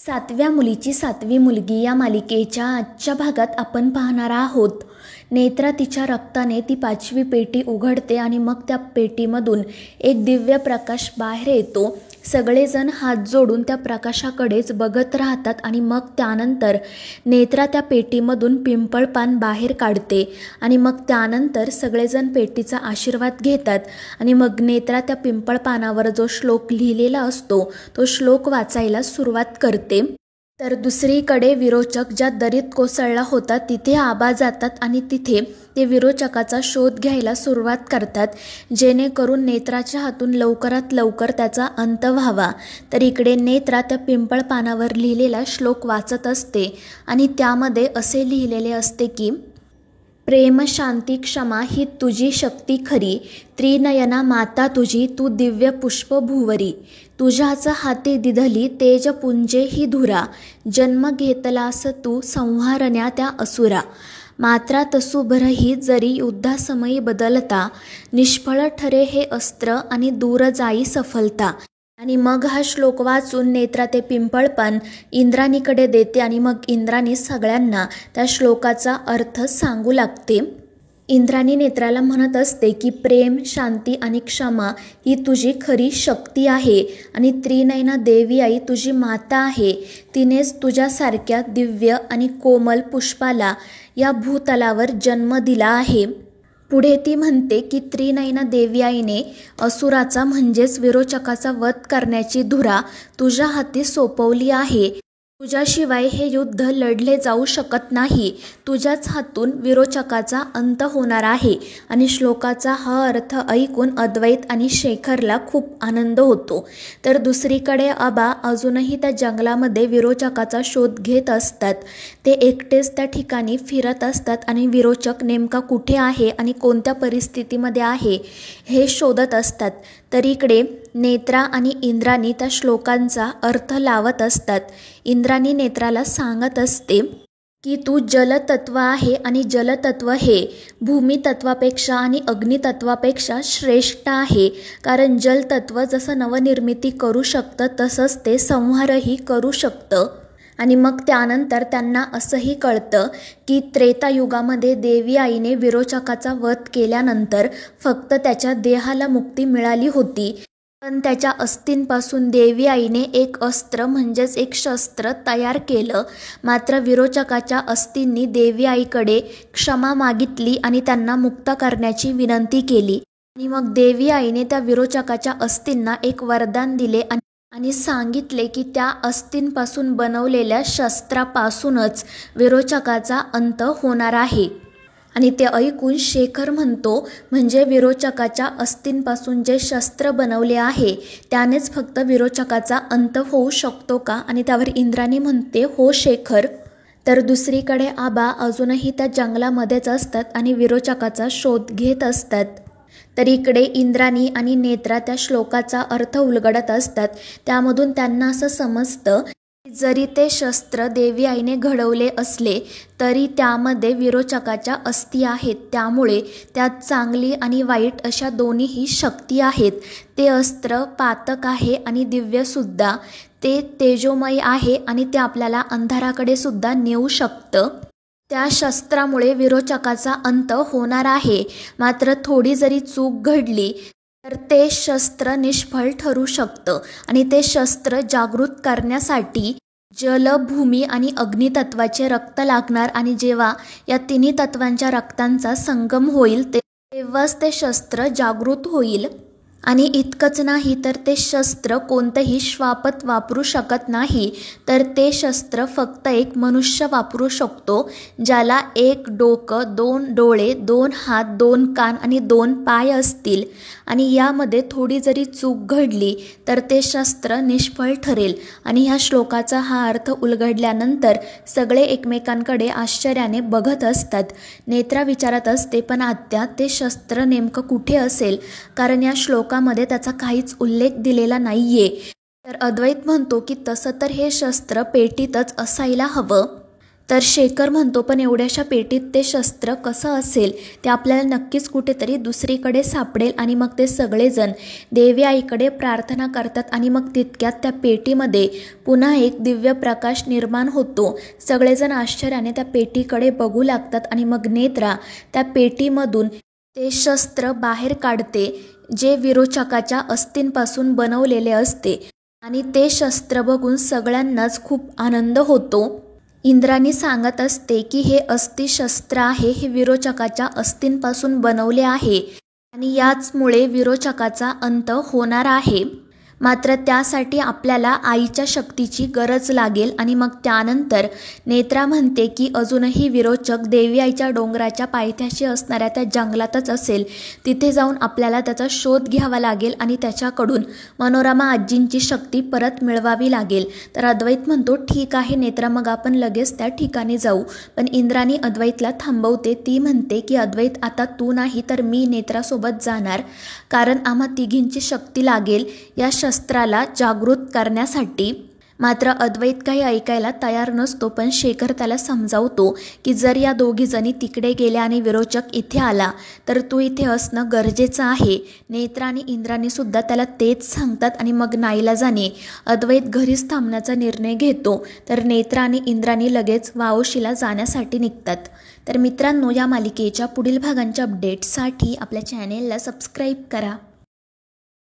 सातव्या मुलीची सातवी मुलगी या मालिकेच्या आजच्या भागात आपण पाहणार आहोत. नेत्रा तिच्या रक्ताने ती पाचवी पेटी उघडते आणि मग त्या पेटीमधून एक दिव्य प्रकाश बाहेर येतो. सगळेजण हात जोडून त्या प्रकाशाकडेच बघत राहतात आणि मग त्यानंतर नेत्रा त्या पेटीमधून पिंपळ पान बाहेर काढते आणि मग त्यानंतर सगळेजण पेटीचा आशीर्वाद घेतात आणि मग नेत्रा त्या पिंपळ पानावर जो श्लोक लिहिलेला असतो तो श्लोक वाचायला सुरुवात करते. तर दुसरीकडे विरोचक ज्या दरीत कोसळला होता तिथे आबा जातात आणि तिथे ते विरोचकाचा शोध घ्यायला सुरुवात करतात, जेणेकरून नेत्राच्या हातून लवकरात लवकर त्याचा अंत व्हावा. तर इकडे नेत्रा त्या पिंपळ पानावर लिहिलेला श्लोक वाचत असते आणि त्यामध्ये असे लिहिलेले असते की, प्रेम शांती क्षमा ही तुझी शक्ती खरी, त्रिनयना माता तुझी तू दिव्य पुष्प भुवरी, तुझ्याच हाती दिधली तेजपुंजे ही धुरा, जन्म घेतलास तू संहारण्या त्या असुरा, मात्रा तसुभरही जरी युद्धासमयी बदलता, निष्फळ ठरे हे अस्त्र आणि दूर जाई सफलता. आणि मग हा श्लोक वाचून नेत्रा ते पिंपळ पान इंद्राणीकडे देते आणि मग इंद्राणी सगळ्यांना त्या श्लोकाचा अर्थ सांगू लागते. इंद्राणी नेत्राला म्हणत असते की प्रेम, शांती आणि क्षमा ही तुझी खरी शक्ती आहे आणि त्रिनयना देवी आई तुझी माता आहे. तिनेच तुझ्यासारख्या दिव्य आणि कोमल पुष्पाला या भूतलावर जन्म दिला आहे. पुढे ती म्हणते की त्रिनयना देवी आईने असुराचा म्हणजेच विरोचकाचा वध करण्याची धुरा तुझ्या हाती सोपवली आहे. तुझ्याशिवाय हे युद्ध लढले जाऊ शकत नाही. तुझ्याच हातून विरोचकाचा अंत होणार आहे. आणि श्लोकाचा हा अर्थ ऐकून अद्वैत आणि शेखरला खूप आनंद होतो. तर दुसरीकडे आबा अजूनही त्या जंगलामध्ये विरोचकाचा शोध घेत असतात. ते एकटेच त्या ठिकाणी फिरत असतात आणि विरोचक नेमका कुठे आहे आणि कोणत्या परिस्थितीमध्ये आहे हे शोधत असतात. तर इकडे नेत्रा आणि इंद्राणी त्या श्लोकांचा अर्थ लावत असतात. इंद्राणी नेत्राला सांगत असते की तू जलतत्व आहे आणि जलतत्व हे भूमितत्वापेक्षा आणि अग्नितत्वापेक्षा श्रेष्ठ आहे. कारण जलतत्व जसं नवनिर्मिती करू शकतं तसंच ते संहारही करू शकतं. आणि मग त्यानंतर त्यांना असंही कळतं की त्रेतायुगामध्ये देवी आईने विरोचकाचा वध केल्यानंतर फक्त त्याच्या देहाला मुक्ती मिळाली होती, पण त्याच्या अस्थींपासून देवी आईने एक अस्त्र म्हणजेच एक शस्त्र तयार केलं. मात्र विरोचकाच्या अस्थींनी देवी आईकडे क्षमा मागितली आणि त्यांना मुक्त करण्याची विनंती केली. आणि मग देवी आईने त्या विरोचकाच्या अस्थींना एक वरदान दिले आणि सांगितले की त्या अस्थींपासून बनवलेल्या शस्त्रापासूनच विरोचकाचा अंत होणार आहे. आणि ते ऐकून शेखर म्हणतो, म्हणजे विरोचकाच्या अस्थींपासून जे शस्त्र बनवले आहे त्यानेच फक्त विरोचकाचा अंत होऊ शकतो का? आणि त्यावर इंद्राणी म्हणते, हो शेखर. तर दुसरीकडे आबा अजूनही त्या जंगलामध्येच असतात आणि विरोचकाचा शोध घेत असतात. तर इकडे इंद्राणी आणि नेत्रा त्या श्लोकाचा अर्थ उलगडत असतात. त्यामधून त्यांना असं समजतं की जरी ते शस्त्र देवी आईने घडवले असले तरी त्यामध्ये विरोचकाच्या अस्थी आहेत. त्यामुळे त्यात चांगली आणि वाईट अशा दोन्हीही शक्ती आहेत. ते अस्त्र पातक आहे आणि दिव्यसुद्धा. ते तेजोमय आहे आणि ते आपल्याला अंधाराकडे सुद्धा नेऊ शकतं. त्या शस्त्रामुळे विरोचकाचा अंत होणार आहे. मात्र थोडी जरी चूक घडली तर ते शस्त्र निष्फळ ठरू शकतं. आणि ते शस्त्र जागृत करण्यासाठी जल, भूमी आणि अग्नितत्वाचे रक्त लागणार. आणि जेव्हा या तिन्ही तत्वांच्या रक्तांचा संगम होईल तेव्हाच ते शस्त्र जागृत होईल. आणि इतकंच नाही तर ते शस्त्र कोणतंही श्वापत वापरू शकत नाही. तर ते शस्त्र फक्त एक मनुष्य वापरू शकतो, ज्याला एक डोकं, 2 डोळे, 2 हात, 2 कान आणि 2 पाय असतील. आणि यामध्ये थोडी जरी चूक घडली तर ते शस्त्र निष्फळ ठरेल. आणि ह्या श्लोकाचा हा अर्थ उलगडल्यानंतर सगळे एकमेकांकडे आश्चर्याने बघत असतात. नेत्रा विचारत असते, पण आत्या ते शस्त्र नेमकं कुठे असेल? कारण या श्लोकामध्ये त्याचा काहीच उल्लेख दिलेला नाहीये. तर अद्वैत म्हणतो की तसं तर हे शस्त्र पेटीतच असायला हवं. तर शेखर म्हणतो पण एवढ्याशा पेटीत ते शस्त्र कसं असेल, ते आपल्याला नक्कीच कुठेतरी दुसरीकडे सापडेल. आणि मग ते सगळेजण देवी आईकडे प्रार्थना करतात आणि मग तितक्यात त्या पेटीमध्ये पुन्हा एक दिव्य प्रकाश निर्माण होतो. सगळेजण आश्चर्याने त्या पेटीकडे बघू लागतात आणि मग नेत्रा त्या पेटीमधून ते शस्त्र बाहेर काढते, जे विरोचकाच्या अस्थिंपासून बनवलेले असते. आणि ते शस्त्र बघून सगळ्यांनाच खूप आनंद होतो. इंद्राणी सांगत असते की हे अस्थिशस्त्र आहे, हे विरोचकाच्या अस्थिंपासून बनवले आहे आणि याचमुळे विरोचकाचा अंत होणार आहे. मात्र त्यासाठी आपल्याला आईच्या शक्तीची गरज लागेल. आणि मग त्यानंतर नेत्रा म्हणते की अजूनही विरोचक देवी आईच्या डोंगराच्या पायथ्याशी असणाऱ्या त्या जंगलातच असेल, तिथे जाऊन आपल्याला त्याचा शोध घ्यावा लागेल आणि त्याच्याकडून मनोरमा आजींची शक्ती परत मिळवावी लागेल. तर अद्वैत म्हणतो ठीक आहे नेत्रा, मग आपण लगेच त्या ठिकाणी जाऊ. पण इंद्राणी अद्वैतला थांबवते. ती म्हणते की अद्वैत, आता तू नाही तर मी नेत्रासोबत जाणार, कारण आम्हा तिघींची शक्ती लागेल या शस्त्राला जागृत करण्यासाठी. मात्र अद्वैत काही ऐकायला तयार नसतो. पण शेखर त्याला समजावतो की जर या दोघी जणी तिकडे गेल्या आणि विरोचक इथे आला तर तू इथे असणं गरजेचं आहे. नेत्रा आणि इंद्राणी सुद्धा त्याला तेच सांगतात आणि मग नाईलाजाने अद्वैत घरीच थांबण्याचा निर्णय घेतो. तर नेत्रा आणि इंद्राणी लगेच वाओशीला जाण्यासाठी निघतात. तर मित्रांनो, या मालिकेच्या पुढील भागांच्या अपडेट्ससाठी आपल्या चॅनेलला सबस्क्राईब करा.